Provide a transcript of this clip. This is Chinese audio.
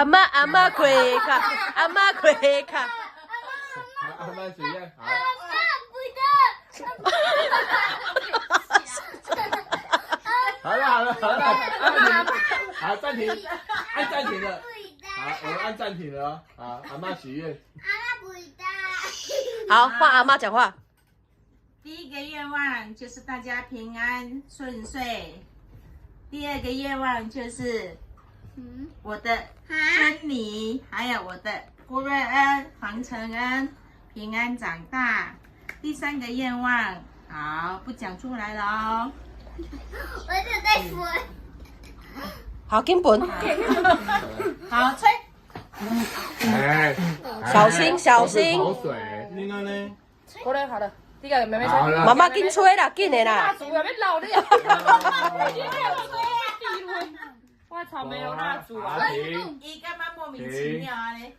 阿妈跪卡，阿妈跪卡。阿妈许愿，好。好了，好，暂停，按暂停了。好，我们按暂停了哦。好，阿妈许愿。好，换阿妈讲话。第一个愿望就是大家平安顺遂，第二个愿望就是我的孙女还有我的郭瑞恩、黄承恩平安长大。第三个愿望，好，不讲出来了哦。我就在说。好，紧本。好，吹。哎，小心。口水，你呢？好了好了，这个妹妹吹。好了。妈妈紧吹啦，紧的啦。蜡烛要被老了。我草莓有蜡烛啊。停。伊干嘛莫名其妙呢？